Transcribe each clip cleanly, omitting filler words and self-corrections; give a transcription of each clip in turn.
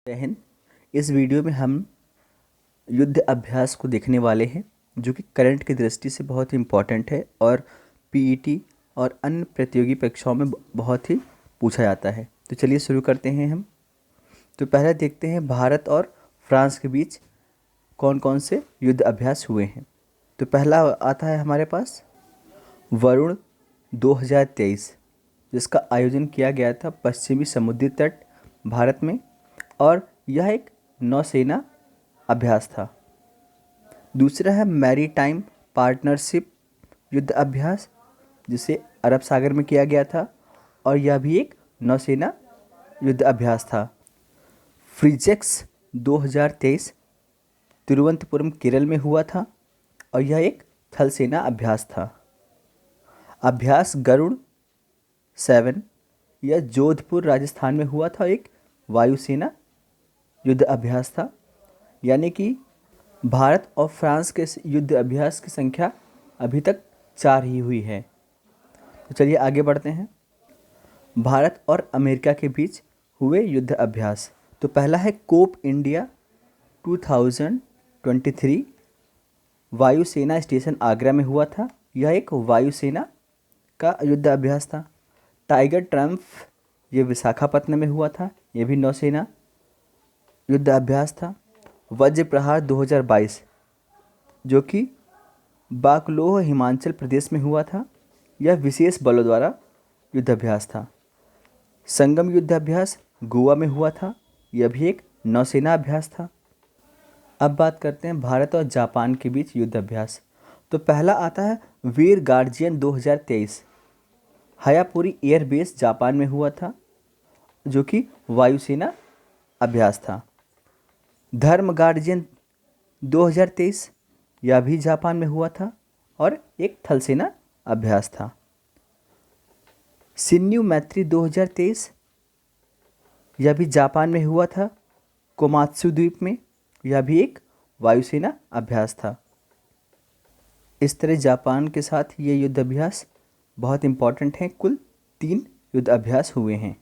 जय हिंद। इस वीडियो में हम युद्ध अभ्यास को देखने वाले हैं जो कि करंट की दृष्टि से बहुत ही इम्पोर्टेंट है और पीईटी और अन्य प्रतियोगी परीक्षाओं में बहुत ही पूछा जाता है। तो चलिए शुरू करते हैं हम। तो पहले देखते हैं भारत और फ्रांस के बीच कौन कौन से युद्ध अभ्यास हुए हैं। तो पहला आता है हमारे पास वरुण 2023, जिसका आयोजन किया गया था पश्चिमी समुद्री तट भारत में और यह एक नौसेना अभ्यास था। दूसरा है मैरीटाइम पार्टनरशिप युद्ध अभ्यास, जिसे अरब सागर में किया गया था और यह भी एक नौसेना युद्ध अभ्यास था। फ्रीजेक्स 2023 तिरुवनंतपुरम केरल में हुआ था और यह एक थल सेना अभ्यास था। अभ्यास गरुड़ 7 यह जोधपुर राजस्थान में हुआ था, एक वायुसेना युद्ध अभ्यास था। यानी कि भारत और फ्रांस के युद्ध अभ्यास की संख्या अभी तक 4 ही हुई है। तो चलिए आगे बढ़ते हैं। भारत और अमेरिका के बीच हुए युद्ध अभ्यास। तो पहला है कोप इंडिया 2023, वायुसेना स्टेशन आगरा में हुआ था। यह एक वायुसेना का युद्ध अभ्यास था। टाइगर ट्रम्फ ये विशाखापत्तनम में हुआ था, यह भी नौसेना युद्ध अभ्यास था। वज्र प्रहार 2022 जो कि बाकलोह हिमाचल प्रदेश में हुआ था, यह विशेष बलों द्वारा युद्ध अभ्यास था। संगम युद्ध अभ्यास गोवा में हुआ था, यह भी एक नौसेना अभ्यास था। अब बात करते हैं भारत और जापान के बीच युद्ध अभ्यास। तो पहला आता है वीर गार्जियन 2023, हयापुरी एयरबेस जापान में हुआ था, जो कि वायुसेना अभ्यास था। धर्म गार्जियन 2023 यह भी जापान में हुआ था और एक थलसेना अभ्यास था। शिन्यू मैत्री 2023 यह भी जापान में हुआ था, कोमात्सु द्वीप में, यह भी एक वायुसेना अभ्यास था। इस तरह जापान के साथ ये युद्ध अभ्यास बहुत इम्पॉर्टेंट हैं। कुल 3 युद्ध अभ्यास हुए हैं।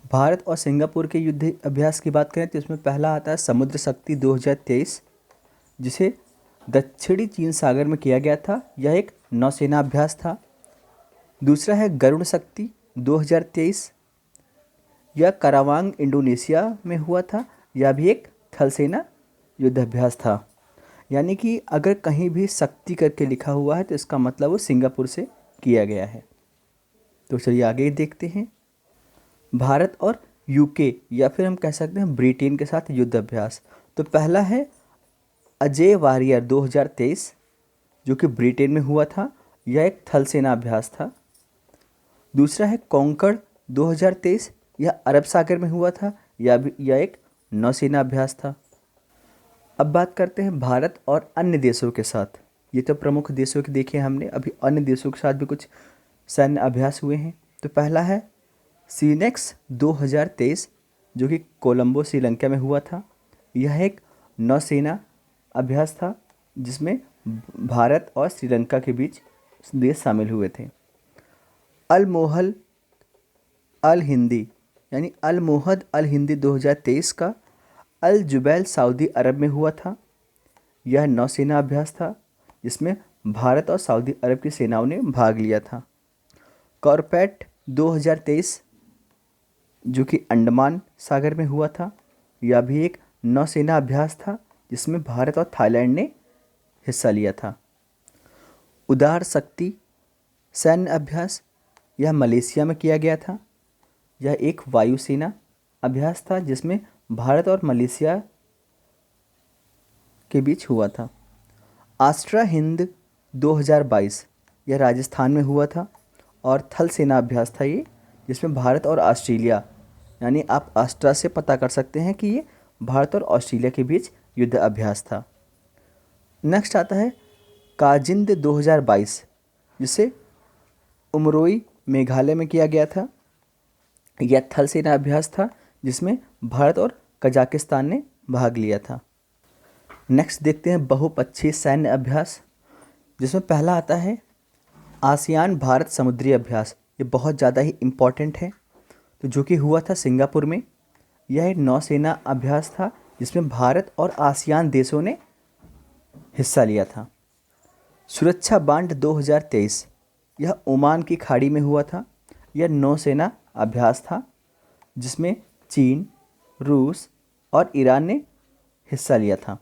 भारत और सिंगापुर के युद्ध अभ्यास की बात करें तो इसमें पहला आता है समुद्र शक्ति 2023, जिसे दक्षिणी चीन सागर में किया गया था, यह एक नौसेना अभ्यास था। दूसरा है गरुड़ शक्ति 2023, यह करावांग इंडोनेशिया में हुआ था, यह भी एक थलसेना युद्ध अभ्यास था। यानी कि अगर कहीं भी शक्ति करके लिखा हुआ है तो इसका मतलब वो सिंगापुर से किया गया है। तो चलिए आगे देखते हैं। भारत और यूके या फिर हम कह सकते हैं ब्रिटेन के साथ युद्ध अभ्यास। तो पहला है अजय वारियर 2023 जो कि ब्रिटेन में हुआ था, यह एक थल सेना अभ्यास था। दूसरा है कॉन्कर्ड 2023, यह अरब सागर में हुआ था, यह एक नौसेना अभ्यास था। अब बात करते हैं भारत और अन्य देशों के साथ। ये तो प्रमुख देशों के देखे हमने, अभी अन्य देशों के साथ भी कुछ सैन्य अभ्यास हुए हैं। तो पहला है सीनेक्स 2023 जो कि कोलंबो श्रीलंका में हुआ था, यह एक नौसेना अभ्यास था जिसमें भारत और श्रीलंका के बीच देश शामिल हुए थे। अल मोहल अल हिंदी यानी अल मोहद अल हिंदी 2023 का अल जुबैल सऊदी अरब में हुआ था, यह नौसेना अभ्यास था जिसमें भारत और सऊदी अरब की सेनाओं ने भाग लिया था। कॉर्पेट 2023 जो कि अंडमान सागर में हुआ था, यह भी एक नौसेना अभ्यास था जिसमें भारत और थाईलैंड ने हिस्सा लिया था। उदार शक्ति सैन्य अभ्यास यह मलेशिया में किया गया था, यह एक वायुसेना अभ्यास था जिसमें भारत और मलेशिया के बीच हुआ था। आस्ट्रा हिंद 2022 यह राजस्थान में हुआ था और थल सेना अभ्यास था ये, जिसमें भारत और ऑस्ट्रेलिया, यानी आप आस्ट्रा से पता कर सकते हैं कि ये भारत और ऑस्ट्रेलिया के बीच युद्ध अभ्यास था। नेक्स्ट आता है काजिंद 2022 जिसे उमरोई मेघालय में किया गया था, यह थल सेना अभ्यास था जिसमें भारत और कजाकिस्तान ने भाग लिया था। नेक्स्ट देखते हैं बहुपक्षीय सैन्य अभ्यास, जिसमें पहला आता है आसियान भारत समुद्री अभ्यास। ये बहुत ज़्यादा ही इम्पॉर्टेंट है। तो जो कि हुआ था सिंगापुर में। यह एक नौसेना अभ्यास था जिसमें भारत और आसियान देशों ने हिस्सा लिया था। सुरक्षा बांध 2023, यह ओमान की खाड़ी में हुआ था। यह नौसेना अभ्यास था जिसमें चीन, रूस और ईरान ने हिस्सा लिया था।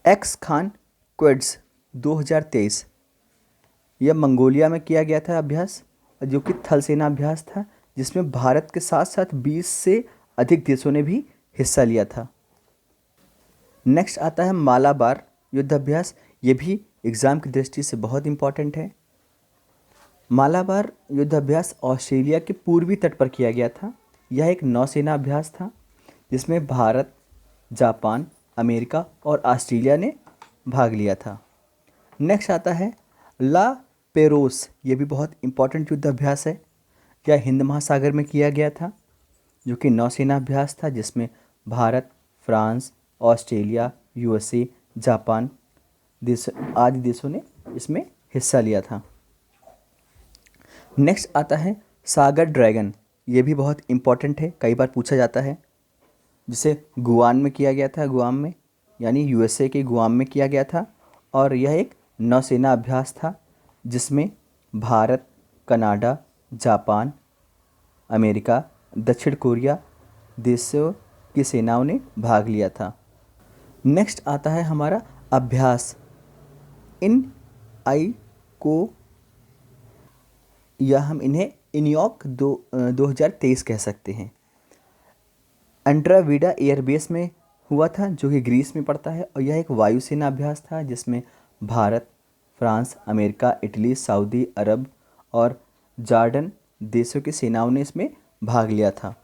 एक्स खान क्वेड्स 2023, यह मंगोलिया में किया गया था अभ्यास, जो कि थल सेना अभ्यास था जिसमें भारत के साथ साथ 20 से अधिक देशों ने भी हिस्सा लिया था। नेक्स्ट आता है मालाबार युद्ध अभ्यास। ये भी एग्ज़ाम की दृष्टि से बहुत इंपॉर्टेंट है। मालाबार युद्ध अभ्यास ऑस्ट्रेलिया के पूर्वी तट पर किया गया था। यह एक नौसेना अभ्यास था जिसमें भारत, जापान, अमेरिका और ऑस्ट्रेलिया ने भाग लिया था। नेक्स्ट आता है ला पेरोस। ये भी बहुत इंपॉर्टेंट युद्ध अभ्यास है। यह हिंद महासागर में किया गया था, जो कि नौसेना अभ्यास था जिसमें Bharat, France, Australia, USA, Japan आदि देशों ने इसमें हिस्सा लिया था। नेक्स्ट आता है सागर ड्रैगन। ये भी बहुत इंपॉर्टेंट है, कई बार पूछा जाता है, जिसे गुआम में किया गया था, गुआम में यानी यूएसए के गुआम में किया गया था। और यह एक नौसेना अभ्यास था जिसमें भारत, कनाडा, जापान, अमेरिका, दक्षिण कोरिया देशों की सेनाओं ने भाग लिया था। नेक्स्ट आता है हमारा अभ्यास इन आई को, या हम इन्हें इनियोक 2023 कह सकते हैं। एंड्रावीडा एयरबेस में हुआ था, जो कि ग्रीस में पड़ता है। और यह एक वायुसेना अभ्यास था जिसमें Bharat, France, America, Italy, Saudi अरब और जॉर्डन देशों की सेनाओं ने इसमें भाग लिया था।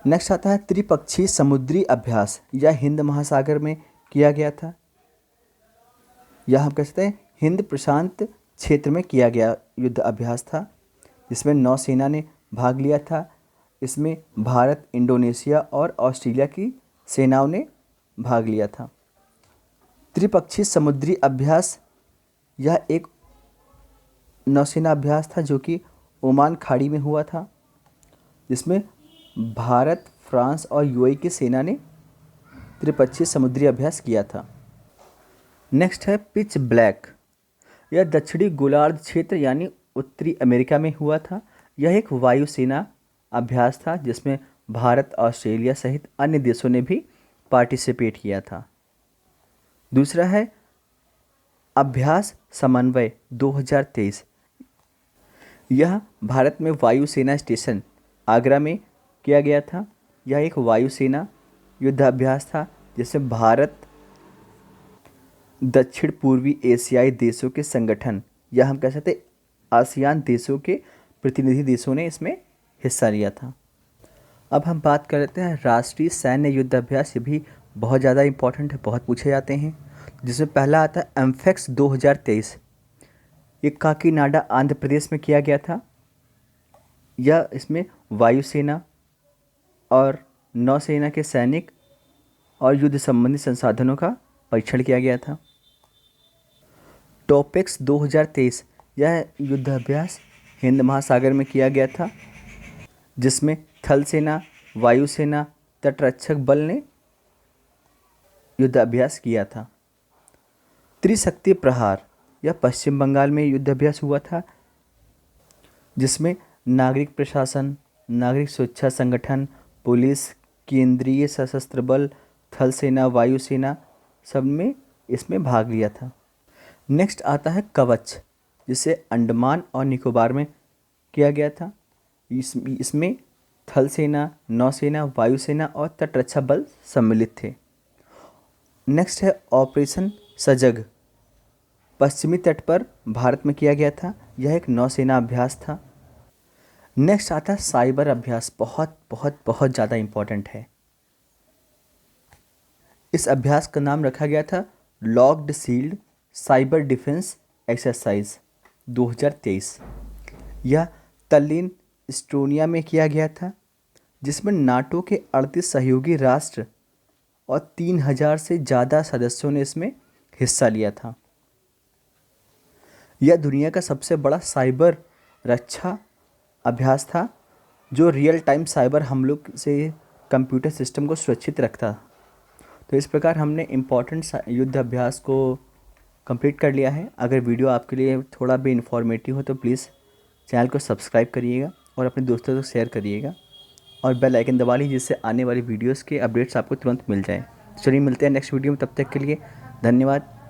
नेक्स्ट आता है त्रिपक्षीय समुद्री अभ्यास। यह हिंद महासागर में किया गया था। यह हम कह सकते हैं हिंद प्रशांत क्षेत्र में किया गया युद्ध अभ्यास था जिसमें नौसेना ने भाग लिया था। इसमें भारत, इंडोनेशिया और ऑस्ट्रेलिया की सेनाओं ने भाग लिया था। त्रिपक्षीय समुद्री अभ्यास यह एक नौसेना अभ्यास था जो कि ओमान खाड़ी में हुआ था, जिसमें भारत, फ्रांस और यूएई की सेना ने त्रिपक्षीय समुद्री अभ्यास किया था। नेक्स्ट है पिच ब्लैक। यह दक्षिणी गोलार्ध क्षेत्र यानी उत्तरी अमेरिका में हुआ था। यह एक वायुसेना अभ्यास था जिसमें भारत, ऑस्ट्रेलिया सहित अन्य देशों ने भी पार्टिसिपेट किया था। दूसरा है अभ्यास समन्वय 2023। यह भारत में वायुसेना स्टेशन आगरा में किया गया था। यह एक वायुसेना युद्ध अभ्यास था जिसमें भारत, दक्षिण पूर्वी एशियाई देशों के संगठन या हम कह सकते आसियान देशों के प्रतिनिधि देशों ने इसमें हिस्सा लिया था। अब हम बात कर लेते हैं राष्ट्रीय सैन्य युद्ध अभ्यास। ये भी बहुत ज़्यादा इंपॉर्टेंट है, बहुत पूछे जाते हैं। जिसमें पहला आता है एम्फेक्स 2023। ये काकीनाडा आंध्र प्रदेश में किया गया था। यह इसमें वायुसेना और नौसेना के सैनिक और युद्ध संबंधी संसाधनों का परीक्षण किया गया था। टॉपेक्स 2023, यह युद्ध अभ्यास हिंद महासागर में किया गया था जिसमें थल सेना, वायुसेना, तटरक्षक बल ने युद्ध अभ्यास किया था। त्रिशक्ति प्रहार, यह पश्चिम बंगाल में युद्ध अभ्यास हुआ था जिसमें नागरिक प्रशासन, नागरिक सुरक्षा संगठन, पुलिस, केंद्रीय सशस्त्र बल, थल सेना, वायुसेना सब में इसमें भाग लिया था। नेक्स्ट आता है कवच, जिसे अंडमान और निकोबार में किया गया था। इसमें थल सेना, नौसेना, वायुसेना और तटरक्षा बल सम्मिलित थे। नेक्स्ट है ऑपरेशन सजग, पश्चिमी तट पर भारत में किया गया था। यह एक नौसेना अभ्यास था। नेक्स्ट आता है साइबर अभ्यास, बहुत बहुत बहुत ज़्यादा इम्पोर्टेंट है। इस अभ्यास का नाम रखा गया था locked shield cyber defence exercise 2023। यह तल्लीन, एस्टोनिया में किया गया था जिसमें नाटो के 38 सहयोगी राष्ट्र और 3000 से ज़्यादा सदस्यों ने इसमें हिस्सा लिया था। यह दुनिया का सबसे बड़ा साइबर रक्षा अभ्यास था जो रियल टाइम साइबर हमलों से कंप्यूटर सिस्टम को सुरक्षित रखता। तो इस प्रकार हमने इम्पोर्टेंट युद्ध अभ्यास को कंप्लीट कर लिया है। अगर वीडियो आपके लिए थोड़ा भी इन्फॉर्मेटिव हो तो प्लीज़ चैनल को सब्सक्राइब करिएगा और अपने दोस्तों को शेयर करिएगा और बेल आइकन दबा लीजिए जिससे आने वाली वीडियोस के अपडेट्स आपको तुरंत मिल जाएं। चलिए मिलते हैं नेक्स्ट वीडियो में, तब तक के लिए धन्यवाद।